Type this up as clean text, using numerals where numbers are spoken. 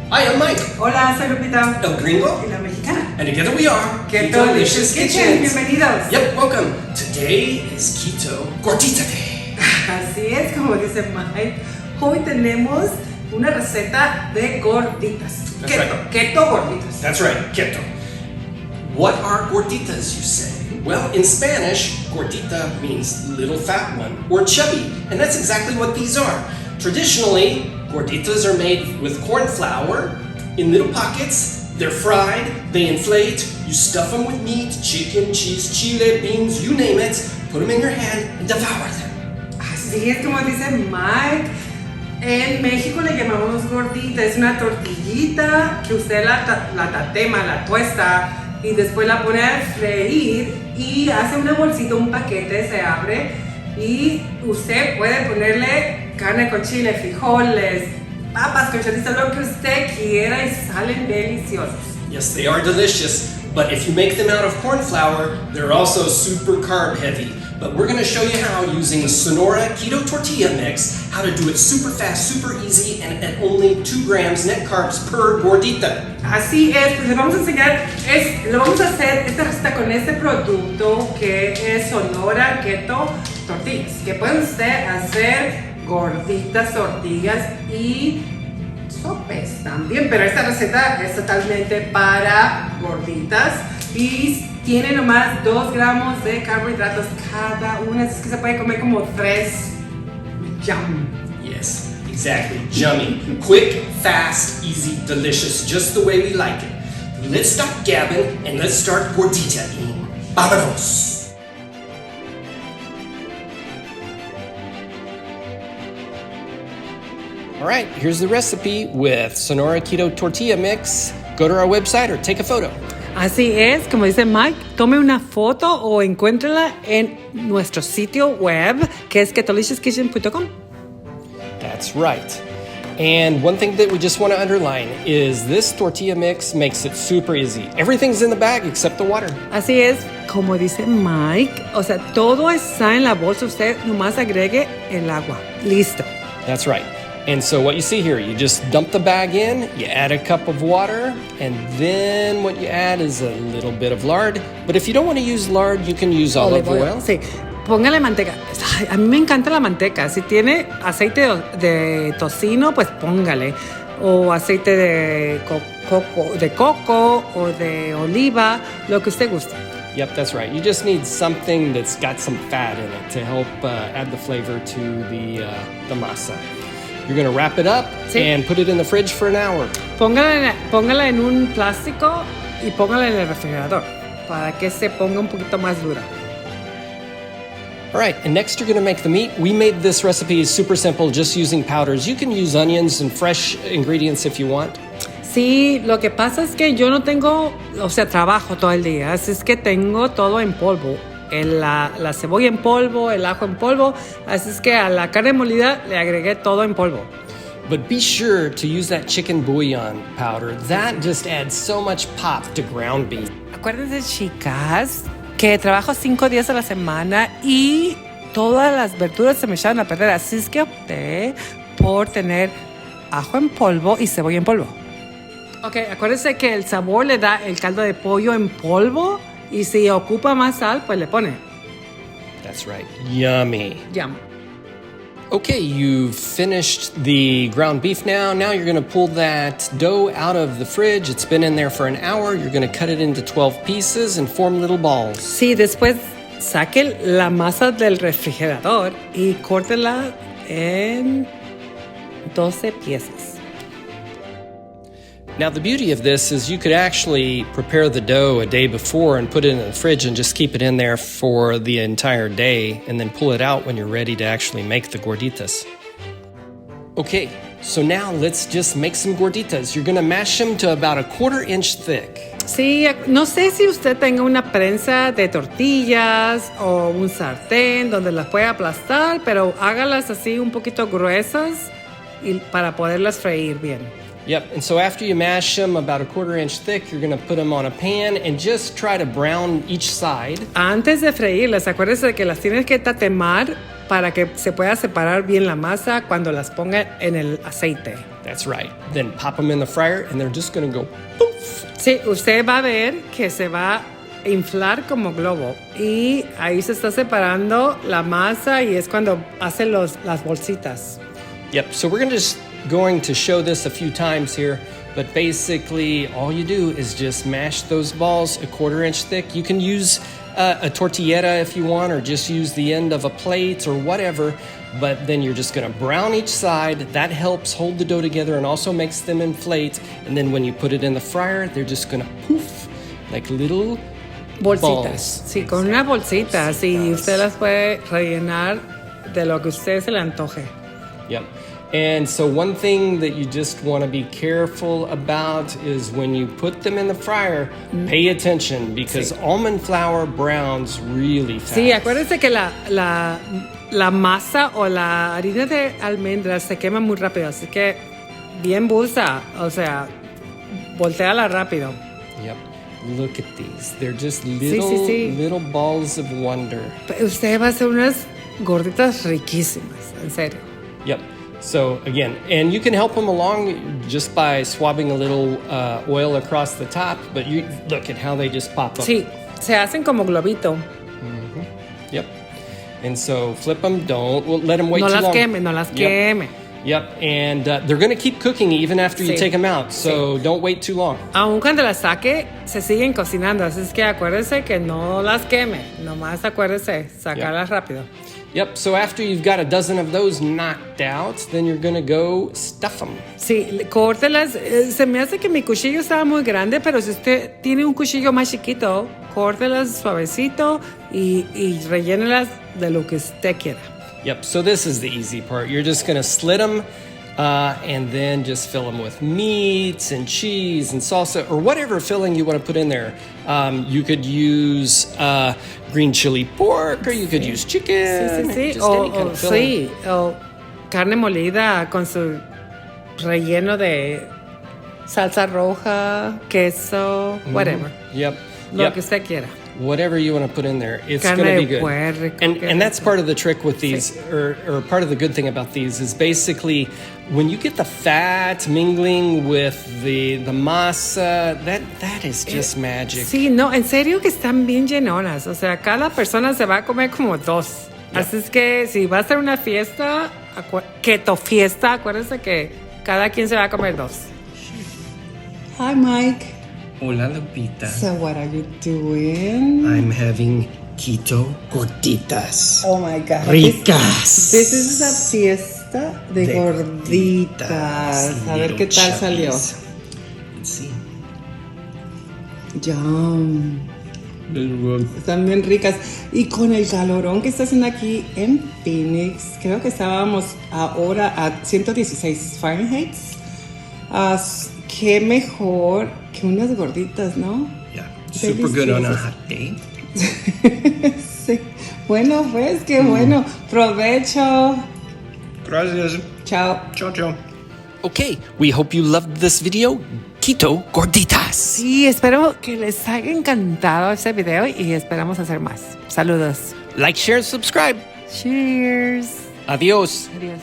Hi, I'm Mike. Hola, soy Lupita. El Gringo. Y la mexicana. And together we are Keto Delicious Kitchen. Bienvenidos. Yep, welcome. Today is Keto Gordita Day. Así es, como dice Mike. Hoy tenemos una receta de gorditas. That's Keto, right. Keto gorditas. That's right, keto. What are gorditas, you say? Well, in Spanish, gordita means little fat one or chubby, and that's exactly what these are. Traditionally, gorditas are made with corn flour in little pockets. They're fried, they inflate, you stuff them with meat, chicken, cheese, chile, beans, you name it, put them in your hand and devour them. Así es como dice Mike. En México le llamamos gordita. Es una tortillita que usted la tatema, la tuesta y después la pone a freír y hace una bolsita, un paquete, se abre y usted puede ponerle carne con chile, frijoles, papas con chorizo, lo que usted quiera y salen deliciosos. Yes, they are delicious, but if you make them out of corn flour, they're also super carb heavy. But we're going to show you how using Sonora Keto Tortilla mix, how to do it super fast, super easy, and at only 2 grams net carbs per gordita. Así es, pues les vamos a enseñar, lo vamos a hacer esta receta con este producto que es Sonora Keto Tortillas, que puede usted hacer gorditas, tortillas y sopes también, pero esta receta es totalmente para gorditas y tiene nomás 2 gramos de carbohidratos cada una, es que se puede comer como 3. Yum. Yes, exactly. Yummy. Quick, fast, easy, delicious, just the way we like it. Let's stop gabbing and let's start gordita-ing. Vámonos! All right, here's the recipe with Sonora Keto Tortilla mix. Go to our website or take a photo. Así es, como dice Mike, tome una foto o encuéntrala en nuestro sitio web que es ketodeliciousKitchen.com. That's right. And one thing that we just want to underline is this tortilla mix makes it super easy. Everything's in the bag except the water. Así es, como dice Mike, o sea, todo está en la bolsa, usted nomás agregue el agua. Listo. That's right. And so what you see here, you just dump the bag in, you add a cup of water, and then what you add is a little bit of lard. But if you don't want to use lard, you can use olive oil. Sí, póngale manteca. Ay, a mí me encanta la manteca. Si tiene aceite de tocino, pues póngale. O aceite de coco o de oliva, lo que usted guste. Yep, that's right. You just need something that's got some fat in it to help add the flavor to the masa. You're going to wrap it up and put it in the fridge for an hour. Póngala en un plástico y póngala en el refrigerador para que se ponga un poquito más dura. All right, and next you're going to make the meat. We made this recipe super simple, just using powders. You can use onions and fresh ingredients if you want. Sí, lo que pasa es que yo no tengo, o sea, trabajo todo el día, así es que tengo todo en polvo. La cebolla en polvo, el ajo en polvo, así es que a la carne molida le agregué todo en polvo. But be sure to use that chicken bouillon powder. That just adds so much pop to ground beef. Acuérdense, chicas, que trabajo 5 días a la semana y todas las verduras se me echaron a perder, así es que opté por tener ajo en polvo y cebolla en polvo. Ok, acuérdense que el sabor le da el caldo de pollo en polvo. Y si ocupa más sal, pues le pone. That's right. Yummy. Yum. Okay, you've finished the ground beef now. Now you're going to pull that dough out of the fridge. It's been in there for an hour. You're going to cut it into 12 pieces and form little balls. Sí, después saque la masa del refrigerador y córtela en 12 piezas. Now, the beauty of this is you could actually prepare the dough a day before and put it in the fridge and just keep it in there for the entire day and then pull it out when you're ready to actually make the gorditas. Okay, so now let's just make some gorditas. You're going to mash them to about a 1/4 inch thick. Sí, no sé si usted tenga una prensa de tortillas o un sartén donde las pueda aplastar, pero hágalas así un poquito gruesas y para poderlas freír bien. Yep, and so after you mash them about a 1/4 inch thick, you're going to put them on a pan and just try to brown each side. Antes de freírlas, acuérdese de que las tienes que tatemar para que se pueda separar bien la masa cuando las ponga en el aceite. That's right. Then pop them in the fryer and they're just going to go poof. Sí, usted va a ver que se va a inflar como globo y ahí se está separando la masa y es cuando hace las bolsitas. Yep, so we're going to show this a few times here, but basically all you do is just mash those balls a 1/4 inch thick. You can use a tortillera if you want, or just use the end of a plate or whatever, but then you're just gonna brown each side. That helps hold the dough together and also makes them inflate. And then when you put it in the fryer, they're just gonna poof, like little Bolsitas. balls. Sí, con una bolsita, sí, usted las puede rellenar de lo que usted se le antoje. Yep. And so one thing that you just want to be careful about is when you put them in the fryer, pay attention because almond flour browns really fast. Sí, acuérdese que la masa o la harina de almendras se quema muy rápido, así que bien busa, o sea, volteala rápido. Yep. Look at these. They're just little balls of wonder. Usted va a hacer unas gorditas riquísimas, en serio. Yep. So again, and you can help them along just by swabbing a little oil across the top, but you look at how they just pop up. Sí, se hacen como globito. Yep. And so flip them, don't let them wait too long. No las queme. Yep, and they're going to keep cooking even after you Sí. take them out, so don't wait too long. Aun cuando las saque, se siguen cocinando, así es que acuérdese que no las queme, nomás acuérdese, sacarlas rápido. Yep, so after you've got a dozen of those knocked out, then you're going to go stuff them. Sí, córtelas. Se me hace que mi cuchillo estaba muy grande, pero si usted tiene un cuchillo más chiquito, córtelas suavecito y rellénelas de lo que usted quiera. Yep, so this is the easy part. You're just going to slit them and then just fill them with meats and cheese and salsa or whatever filling you want to put in there. You could use green chili pork or you could use chicken. Sí. Just any kind of filling. Sí, o carne molida con su relleno de salsa roja, queso, whatever. Yep. Lo que usted quiera. Whatever you want to put in there, it's Carne going to be de good. puerco, And that's part of the trick with these, or part of the good thing about these is basically when you get the fat mingling with the masa, that is just magic. Sí, no, en serio que están bien llenonas. O sea, cada persona se va a comer como 2. Yep. Así es que si va a ser una fiesta, keto fiesta, acuérdense que cada quien se va a comer 2. Hi, Mike. Hola, Lupita. So what are you doing? I'm having keto gorditas. Oh my God. Ricas. This is a fiesta de gorditas. A ver qué tal salió. Let's see. Yum. Very good. Están bien ricas. Y con el calorón que está haciendo aquí en Phoenix, creo que estábamos ahora a 116 Fahrenheit. Qué mejor que unas gorditas, ¿no? Yeah, super good on a hot day. Sí. Bueno, pues, qué bueno. Provecho. Gracias. Chao. Ciao, ciao. Okay, we hope you loved this video. Keto Gorditas. Sí, espero que les haya encantado este video y esperamos hacer más. Saludos. Like, share, and subscribe. Cheers. Adios. Adiós.